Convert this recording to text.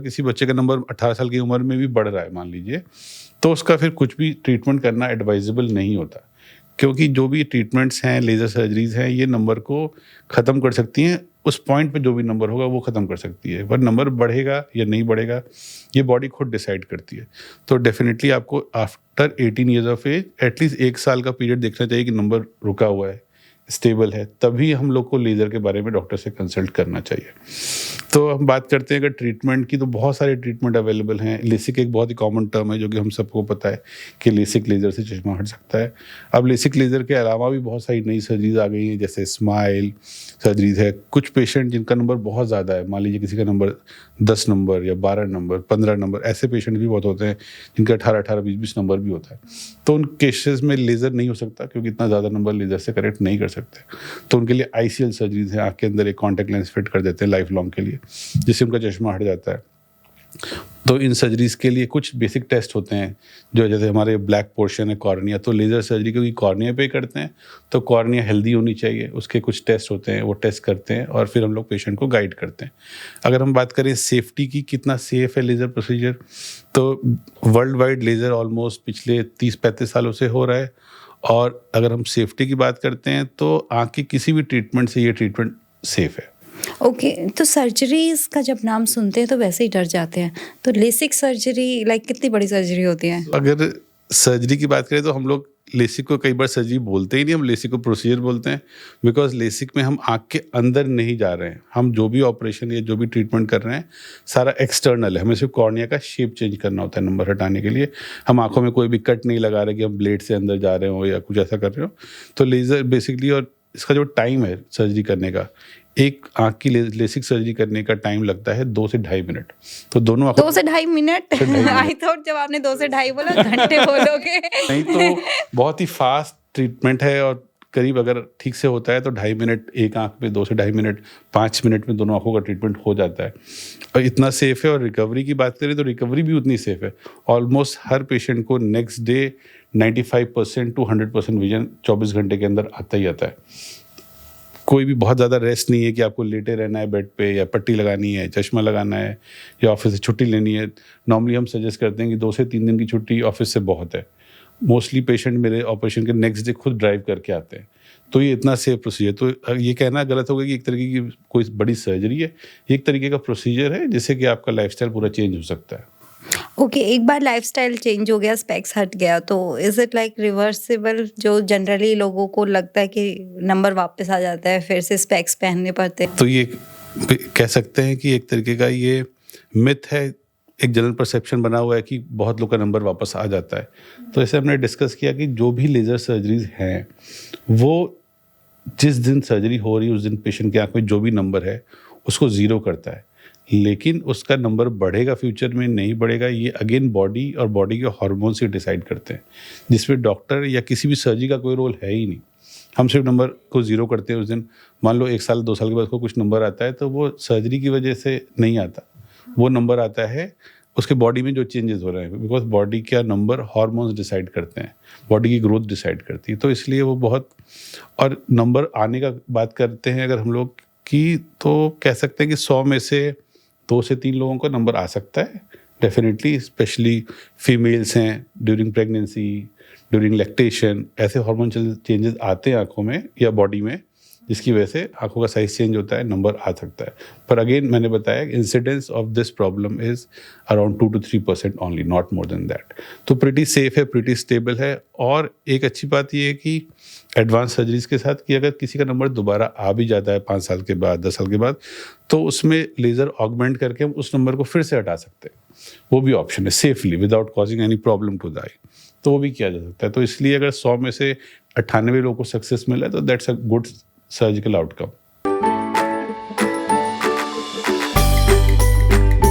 किसी बच्चे का नंबर 18 साल की उम्र में भी बढ़ रहा है मान लीजिए, तो उसका फिर कुछ भी ट्रीटमेंट करना एडवाइजेबल नहीं होता, क्योंकि जो भी ट्रीटमेंट्स हैं, लेज़र सर्जरीज़ हैं, ये नंबर को ख़त्म कर सकती हैं। उस पॉइंट पे जो भी नंबर होगा वो ख़त्म कर सकती है, पर नंबर बढ़ेगा या नहीं बढ़ेगा ये बॉडी खुद डिसाइड करती है। तो डेफिनेटली आपको after 18 years of age at least 1 साल का पीरियड देखना चाहिए कि नंबर रुका हुआ है, स्टेबल है, तभी हम लोग को लेज़र के बारे में डॉक्टर से कंसल्ट करना चाहिए। तो हम बात करते हैं अगर ट्रीटमेंट की, तो बहुत सारे ट्रीटमेंट अवेलेबल हैं। लेसिक एक बहुत ही कॉमन टर्म है जो कि हम सबको पता है कि लेसिक लेज़र से चश्मा हट सकता है। अब लेसिक लेज़र के अलावा भी बहुत सारी नई सर्जरीज आ गई हैं, जैसे स्माइल सर्जरीज है। कुछ पेशेंट जिनका नंबर बहुत ज़्यादा है, मान लीजिए किसी का नंबर 10 नंबर या 12 नंबर, 15 नंबर, ऐसे पेशेंट भी बहुत होते हैं जिनका 18-18, 20-20 नंबर भी होता है। तो उन केसेस में लेज़र नहीं हो सकता, क्योंकि इतना ज़्यादा नंबर लेज़र से करेक्ट नहीं कर सकते। तो उनके लिए ICL सर्जरीज है, आँख के अंदर एक कॉन्टैक्ट लेंस फिट कर देते हैं लाइफ लॉन्ग के लिए, जिससे उनका चश्मा हट जाता है। तो इन सर्जरीज के लिए कुछ बेसिक टेस्ट होते हैं, जो जैसे हमारे ब्लैक पोर्शन है कॉर्निया, तो लेज़र सर्जरी क्योंकि कॉर्निया पे करते हैं, तो कॉर्निया हेल्दी होनी चाहिए, उसके कुछ टेस्ट होते हैं, वो टेस्ट करते हैं और फिर हम लोग पेशेंट को गाइड करते हैं। अगर हम बात करें सेफ्टी की, कितना सेफ है लेज़र प्रोसीजर, तो वर्ल्ड वाइड लेज़र ऑलमोस्ट पिछले 30-35 सालों से हो रहा है। और अगर हम सेफ्टी की बात करते हैं तो आँख की किसी भी ट्रीटमेंट से ये ट्रीटमेंट सेफ है। ओके, तो सर्जरीज का जब नाम सुनते हैं तो वैसे ही डर जाते हैं। तो लेसिक सर्जरी कितनी बड़ी सर्जरी होती है? अगर सर्जरी की बात करें तो हम लोग लेसिक को कई बार सर्जरी बोलते ही नहीं, हम लेसिक को प्रोसीजर बोलते हैं, बिकॉज लेसिक में हम आँख के अंदर नहीं जा रहे हैं। हम जो भी ऑपरेशन या जो भी ट्रीटमेंट कर रहे हैं सारा एक्सटर्नल है, हमें सिर्फ कॉर्निया का शेप चेंज करना होता है नंबर हटाने के लिए। हम आँखों में कोई भी कट नहीं लगा रहे कि हम ब्लेड से अंदर जा रहे हो या कुछ ऐसा कर रहे हो। तो लेज़र बेसिकली, और इसका जो टाइम है सर्जरी करने का, एक आँख की लेसिक सर्जरी करने का टाइम लगता है 2 से ढाई मिनट। तो दोनों 2 से ढाई मिनट? आई थॉट जब आपने 2 से ढाई बोला घंटे बोलोगे। नहीं, तो बहुत ही फास्ट ट्रीटमेंट है, और करीब अगर ठीक से होता है तो 2.5 मिनट एक आँख में, 2 से ढाई मिनट, 5 मिनट में दोनों आँखों का ट्रीटमेंट हो जाता है। और इतना सेफ है। और रिकवरी की बात करें तो रिकवरी भी उतनी सेफ है। ऑलमोस्ट हर पेशेंट को नेक्स्ट डे 95% to 100% विजन 24 घंटे के अंदर आता ही आता है। कोई भी बहुत ज़्यादा रेस्ट नहीं है कि आपको लेटे रहना है बेड पे, या पट्टी लगानी है, चश्मा लगाना है, या ऑफिस से छुट्टी लेनी है। नॉर्मली हम सजेस्ट करते हैं कि 2 से 3 दिन की छुट्टी ऑफिस से बहुत है। मोस्टली पेशेंट मेरे ऑपरेशन के नेक्स्ट डे खुद ड्राइव करके आते हैं। तो ये इतना सेफ प्रोसीजर, तो ये कहना गलत होगा कि एक तरीके की कोई बड़ी सर्जरी है। ये एक तरीके का प्रोसीजर है जिससे कि आपका लाइफस्टाइल पूरा चेंज हो सकता है। ओके, एक बार लाइफस्टाइल चेंज हो गया, स्पेक्स हट गया, तो इज इट लाइक रिवर्सिबल? जो जनरली लोगों को लगता है कि नंबर वापस आ जाता है, फिर से स्पेक्स पहनने पड़ते हैं। तो ये कह सकते हैं कि एक तरीके का ये मिथ है, एक जनरल परसेप्शन बना हुआ है कि बहुत लोग का नंबर वापस आ जाता है। तो ऐसे हमने डिस्कस किया कि जो भी लेज़र सर्जरीज हैं, वो जिस दिन सर्जरी हो रही है उस दिन पेशेंट की आँख में जो भी नंबर है उसको ज़ीरो करता है, लेकिन उसका नंबर बढ़ेगा फ्यूचर में नहीं बढ़ेगा, ये अगेन बॉडी और बॉडी के हार्मोन से डिसाइड करते हैं, जिसमें डॉक्टर या किसी भी सर्जरी का कोई रोल है ही नहीं। हम सिर्फ नंबर को ज़ीरो करते हैं उस दिन। मान लो 1 साल 2 साल के बाद उसको कुछ नंबर आता है, तो वो सर्जरी की वजह से नहीं आता, वो नंबर आता है उसके बॉडी में जो चेंजेस हो रहे हैं, बिकॉज बॉडी का नंबर हार्मोन्स डिसाइड करते हैं, बॉडी की ग्रोथ डिसाइड करती है। तो इसलिए वो बहुत, और नंबर आने का बात करते हैं अगर हम लोग की, तो कह सकते हैं कि 100 में से 2 से 3 लोगों का नंबर आ सकता है डेफिनेटली, स्पेशली फीमेल्स हैं ड्यूरिंग प्रेगनेंसी, ड्यूरिंग लैक्टेशन, ऐसे हार्मोन चेंजेस आते हैं आँखों में या बॉडी में, जिसकी वजह से आँखों का साइज चेंज होता है, नंबर आ सकता है। पर अगेन मैंने बताया incidence of this problem is around 2 to 3% only, not more than that. तो प्रिटी सेफ है, प्रिटी स्टेबल है। और एक अच्छी बात ये है कि एडवांस सर्जरीज के साथ कि अगर किसी का नंबर दोबारा आ भी जाता है 5 साल के बाद, 10 साल के बाद, तो उसमें लेज़र ऑगमेंट करके हम उस नंबर को फिर से हटा सकते हैं। वो भी ऑप्शन है, safely, without causing any problem to the eye, तो वो भी किया जा सकता है। तो इसलिए अगर 100 में से 98 लोगों को सक्सेस मिला है तो that's a good surgical outcome.